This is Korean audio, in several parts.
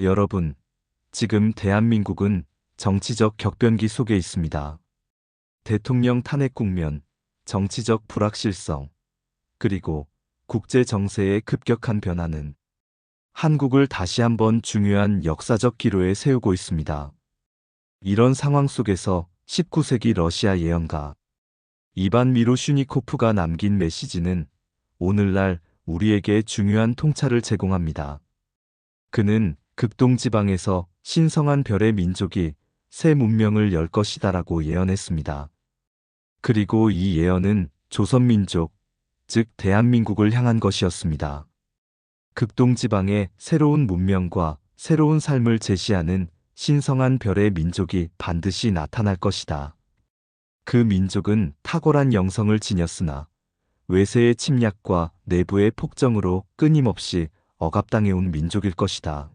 여러분, 지금 대한민국은 정치적 격변기 속에 있습니다. 대통령 탄핵 국면, 정치적 불확실성, 그리고 국제 정세의 급격한 변화는 한국을 다시 한번 중요한 역사적 기로에 세우고 있습니다. 이런 상황 속에서 19세기 러시아 예언가 이반 미로슈니코프가 남긴 메시지는 오늘날 우리에게 중요한 통찰을 제공합니다. 그는 극동지방에서 신성한 별의 민족이 새 문명을 열 것이다라고 예언했습니다. 그리고 이 예언은 조선민족, 즉 대한민국을 향한 것이었습니다. 극동지방의 새로운 문명과 새로운 삶을 제시하는 신성한 별의 민족이 반드시 나타날 것이다. 그 민족은 탁월한 영성을 지녔으나 외세의 침략과 내부의 폭정으로 끊임없이 억압당해온 민족일 것이다.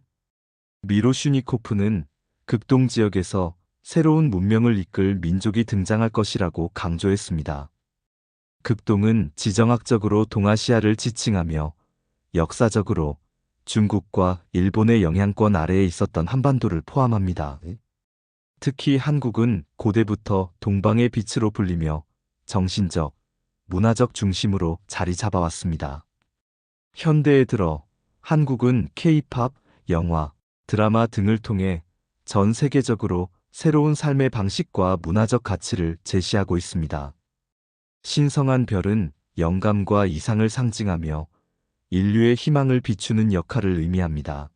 미로슈니코프는 극동 지역에서 새로운 문명을 이끌 민족이 등장할 것이라고 강조했습니다. 극동은 지정학적으로 동아시아를 지칭하며 역사적으로 중국과 일본의 영향권 아래에 있었던 한반도를 포함합니다. 특히 한국은 고대부터 동방의 빛으로 불리며 정신적, 문화적 중심으로 자리 잡아왔습니다. 현대에 들어 한국은 K-팝, 영화, 드라마 등을 통해 전 세계적으로 새로운 삶의 방식과 문화적 가치를 제시하고 있습니다. 신성한 별은 영감과 이상을 상징하며 인류의 희망을 비추는 역할을 의미합니다.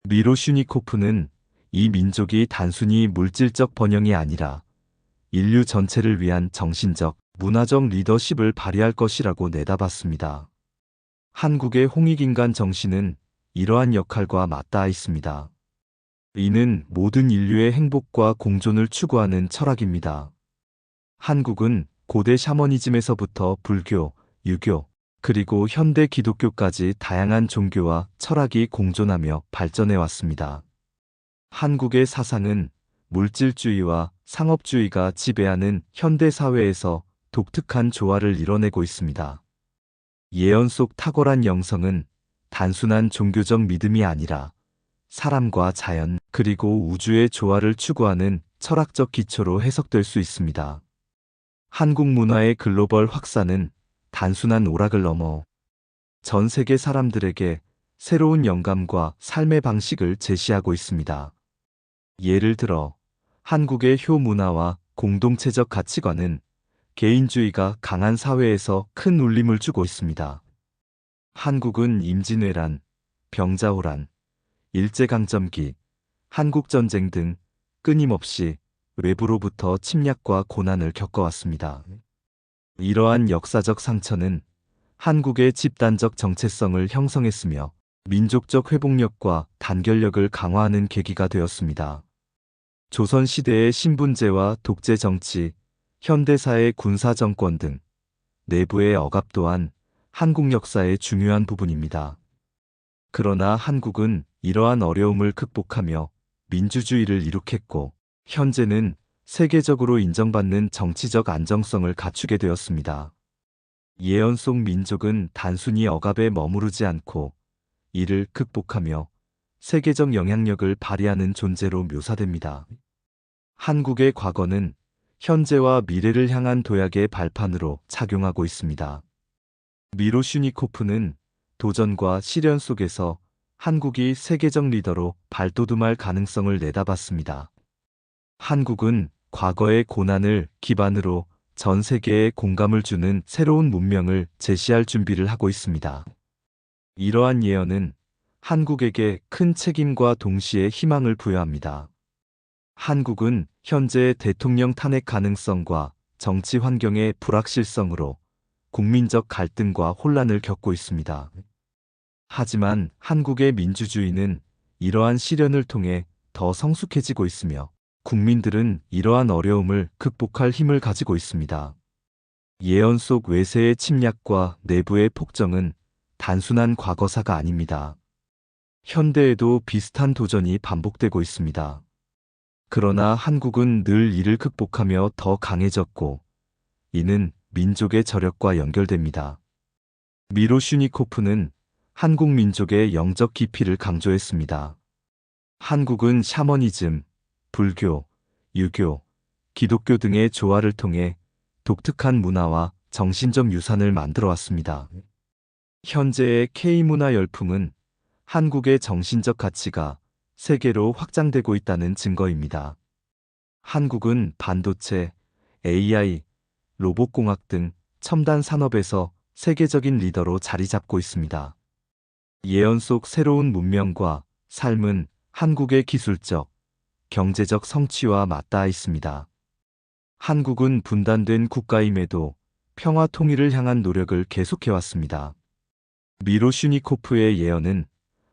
미로슈니코프는 이 민족이 단순히 물질적 번영이 아니라 인류 전체를 위한 정신적, 문화적 리더십을 발휘할 것이라고 내다봤습니다. 한국의 홍익인간 정신은 이러한 역할과 맞닿아 있습니다. 이는 모든 인류의 행복과 공존을 추구하는 철학입니다. 한국은 고대 샤머니즘에서부터 불교, 유교, 그리고 현대 기독교까지 다양한 종교와 철학이 공존하며 발전해 왔습니다. 한국의 사상은 물질주의와 상업주의가 지배하는 현대 사회에서 독특한 조화를 이뤄내고 있습니다. 예언 속 탁월한 영성은 단순한 종교적 믿음이 아니라 사람과 자연 그리고 우주의 조화를 추구하는 철학적 기초로 해석될 수 있습니다. 한국 문화의 글로벌 확산은 단순한 오락을 넘어 전 세계 사람들에게 새로운 영감과 삶의 방식을 제시하고 있습니다. 예를 들어 한국의 효 문화와 공동체적 가치관은 개인주의가 강한 사회에서 큰 울림을 주고 있습니다. 한국은 임진왜란, 병자호란, 일제강점기, 한국전쟁 등 끊임없이 외부로부터 침략과 고난을 겪어왔습니다. 이러한 역사적 상처는 한국의 집단적 정체성을 형성했으며 민족적 회복력과 단결력을 강화하는 계기가 되었습니다. 조선시대의 신분제와 독재 정치, 현대사의 군사정권 등 내부의 억압 또한 한국 역사의 중요한 부분입니다. 그러나 한국은 이러한 어려움을 극복하며 민주주의를 이룩했고 현재는 세계적으로 인정받는 정치적 안정성을 갖추게 되었습니다. 예언 속 민족은 단순히 억압에 머무르지 않고 이를 극복하며 세계적 영향력을 발휘하는 존재로 묘사됩니다. 한국의 과거는 현재와 미래를 향한 도약의 발판으로 작용하고 있습니다. 미로슈니코프는 도전과 시련 속에서 한국이 세계적 리더로 발돋움할 가능성을 내다봤습니다. 한국은 과거의 고난을 기반으로 전 세계에 공감을 주는 새로운 문명을 제시할 준비를 하고 있습니다. 이러한 예언은 한국에게 큰 책임과 동시에 희망을 부여합니다. 한국은 현재 대통령 탄핵 가능성과 정치 환경의 불확실성으로 국민적 갈등과 혼란을 겪고 있습니다. 하지만 한국의 민주주의는 이러한 시련을 통해 더 성숙해지고 있으며 국민들은 이러한 어려움을 극복할 힘을 가지고 있습니다. 예언 속 외세의 침략과 내부의 폭정은 단순한 과거사가 아닙니다. 현대에도 비슷한 도전이 반복되고 있습니다. 그러나 한국은 늘 이를 극복하며 더 강해졌고 이는 민족의 저력과 연결됩니다. 미로슈니코프는 한국 민족의 영적 깊이를 강조했습니다. 한국은 샤머니즘, 불교, 유교, 기독교 등의 조화를 통해 독특한 문화와 정신적 유산을 만들어 왔습니다. 현재의 K문화 열풍은 한국의 정신적 가치가 세계로 확장되고 있다는 증거입니다. 한국은 반도체, AI, 로봇공학 등 첨단 산업에서 세계적인 리더로 자리 잡고 있습니다. 예언 속 새로운 문명과 삶은 한국의 기술적, 경제적 성취와 맞닿아 있습니다. 한국은 분단된 국가임에도 평화 통일을 향한 노력을 계속해왔습니다. 미로슈니코프의 예언은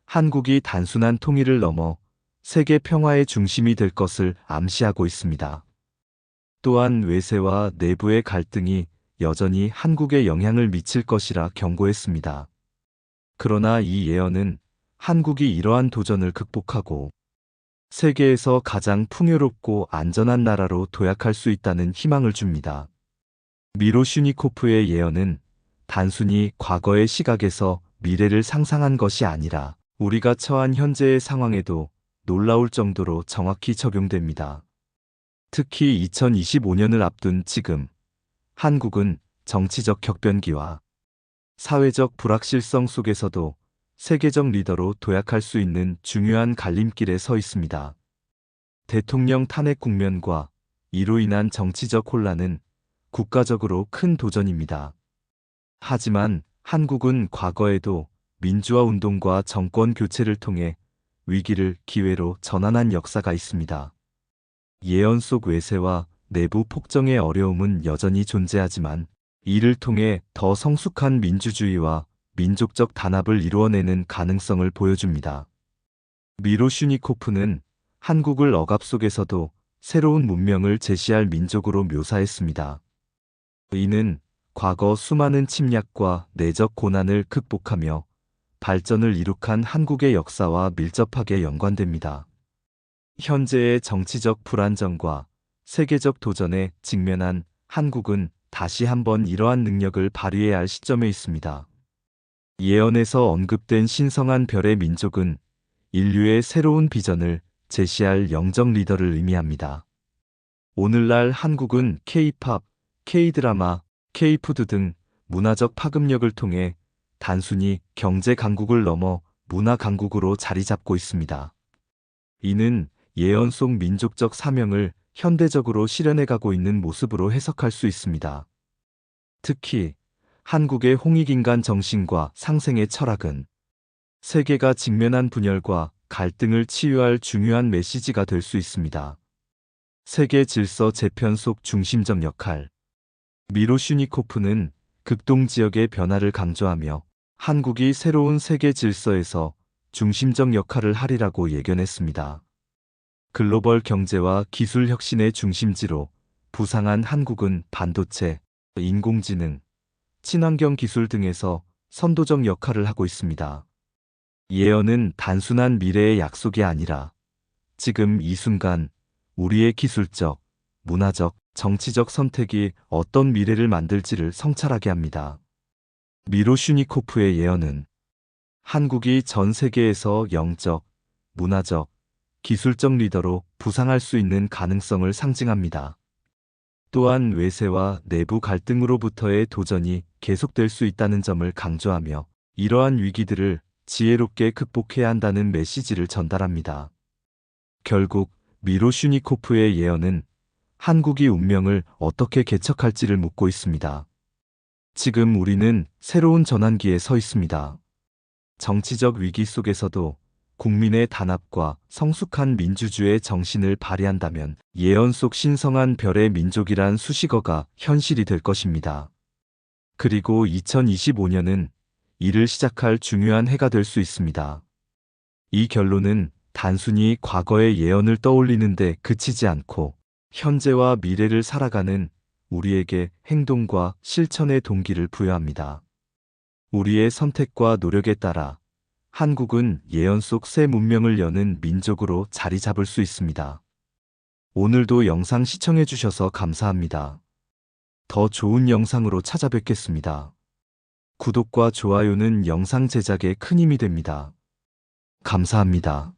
한국이 단순한 통일을 넘어 세계 평화의 중심이 될 것을 암시하고 있습니다. 또한 외세와 내부의 갈등이 여전히 한국에 영향을 미칠 것이라 경고했습니다. 그러나 이 예언은 한국이 이러한 도전을 극복하고 세계에서 가장 풍요롭고 안전한 나라로 도약할 수 있다는 희망을 줍니다. 미로슈니코프의 예언은 단순히 과거의 시각에서 미래를 상상한 것이 아니라 우리가 처한 현재의 상황에도 놀라울 정도로 정확히 적용됩니다. 특히 2025년을 앞둔 지금, 한국은 정치적 격변기와 사회적 불확실성 속에서도 세계적 리더로 도약할 수 있는 중요한 갈림길에 서 있습니다. 대통령 탄핵 국면과 이로 인한 정치적 혼란은 국가적으로 큰 도전입니다. 하지만 한국은 과거에도 민주화 운동과 정권 교체를 통해 위기를 기회로 전환한 역사가 있습니다. 예언 속 외세와 내부 폭정의 어려움은 여전히 존재하지만 이를 통해 더 성숙한 민주주의와 민족적 단합을 이루어내는 가능성을 보여줍니다. 미로슈니코프는 한국을 억압 속에서도 새로운 문명을 제시할 민족으로 묘사했습니다. 이는 과거 수많은 침략과 내적 고난을 극복하며 발전을 이룩한 한국의 역사와 밀접하게 연관됩니다. 현재의 정치적 불안정과 세계적 도전에 직면한 한국은 다시 한번 이러한 능력을 발휘해야 할 시점에 있습니다. 예언에서 언급된 신성한 별의 민족은 인류의 새로운 비전을 제시할 영적 리더를 의미합니다. 오늘날 한국은 K-팝, K-드라마, K-푸드 등 문화적 파급력을 통해 단순히 경제 강국을 넘어 문화 강국으로 자리 잡고 있습니다. 이는 예언 속 민족적 사명을 현대적으로 실현해가고 있는 모습으로 해석할 수 있습니다. 특히 한국의 홍익인간 정신과 상생의 철학은 세계가 직면한 분열과 갈등을 치유할 중요한 메시지가 될 수 있습니다. 세계 질서 재편 속 중심적 역할. 미로슈니코프는 극동 지역의 변화를 강조하며 한국이 새로운 세계 질서에서 중심적 역할을 하리라고 예견했습니다. 글로벌 경제와 기술 혁신의 중심지로 부상한 한국은 반도체, 인공지능, 친환경 기술 등에서 선도적 역할을 하고 있습니다. 예언은 단순한 미래의 약속이 아니라 지금 이 순간 우리의 기술적, 문화적, 정치적 선택이 어떤 미래를 만들지를 성찰하게 합니다. 미로슈니코프의 예언은 한국이 전 세계에서 영적, 문화적, 기술적 리더로 부상할 수 있는 가능성을 상징합니다. 또한 외세와 내부 갈등으로부터의 도전이 계속될 수 있다는 점을 강조하며 이러한 위기들을 지혜롭게 극복해야 한다는 메시지를 전달합니다. 결국 미로슈니코프의 예언은 한국이 운명을 어떻게 개척할지를 묻고 있습니다. 지금 우리는 새로운 전환기에 서 있습니다. 정치적 위기 속에서도 국민의 단합과 성숙한 민주주의의 정신을 발휘한다면 예언 속 신성한 별의 민족이란 수식어가 현실이 될 것입니다. 그리고 2025년은 이를 시작할 중요한 해가 될 수 있습니다. 이 결론은 단순히 과거의 예언을 떠올리는데 그치지 않고 현재와 미래를 살아가는 우리에게 행동과 실천의 동기를 부여합니다. 우리의 선택과 노력에 따라 한국은 예언 속 새 문명을 여는 민족으로 자리 잡을 수 있습니다. 오늘도 영상 시청해 주셔서 감사합니다. 더 좋은 영상으로 찾아뵙겠습니다. 구독과 좋아요는 영상 제작에 큰 힘이 됩니다. 감사합니다.